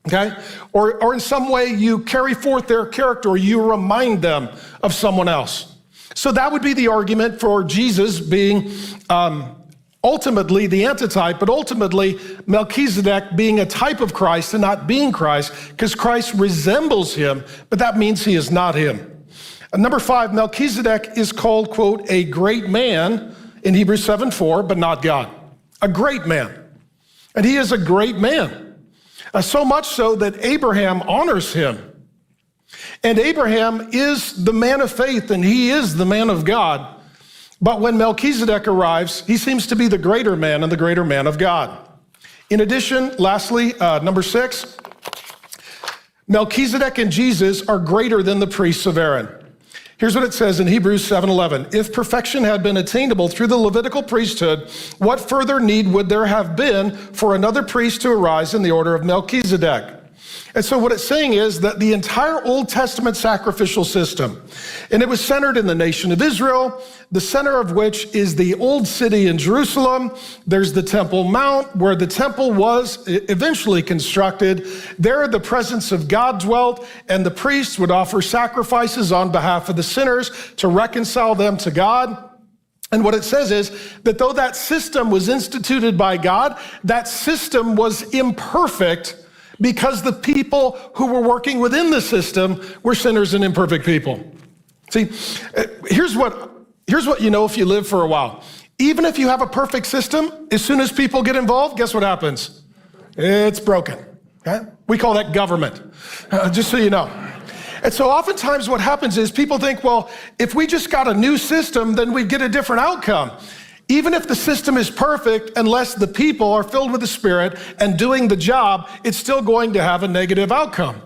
okay? Or in some way you carry forth their character, or you remind them of someone else. So that would be the argument for Jesus being ultimately the antitype, but ultimately Melchizedek being a type of Christ and not being Christ, because Christ resembles him, but that means he is not him. Number 5, Melchizedek is called, quote, a great man in Hebrews 7:4, but not God. A great man. And he is a great man. So much so that Abraham honors him. And Abraham is the man of faith, and he is the man of God. But when Melchizedek arrives, he seems to be the greater man and the greater man of God. In addition, lastly, number 6, Melchizedek and Jesus are greater than the priests of Aaron. Here's what it says in Hebrews 7:11. If perfection had been attainable through the Levitical priesthood, what further need would there have been for another priest to arise in the order of Melchizedek? And so what it's saying is that the entire Old Testament sacrificial system, and it was centered in the nation of Israel, the center of which is the old city in Jerusalem. There's the Temple Mount, where the temple was eventually constructed. There the presence of God dwelt, and the priests would offer sacrifices on behalf of the sinners to reconcile them to God. And what it says is that though that system was instituted by God, that system was imperfect, because the people who were working within the system were sinners and imperfect people. See, here's what you know if you live for a while. Even if you have a perfect system, as soon as people get involved, guess what happens? It's broken. Okay? We call that government, just so you know. And so oftentimes what happens is people think, well, if we just got a new system, then we'd get a different outcome. Even if the system is perfect, unless the people are filled with the Spirit and doing the job, it's still going to have a negative outcome.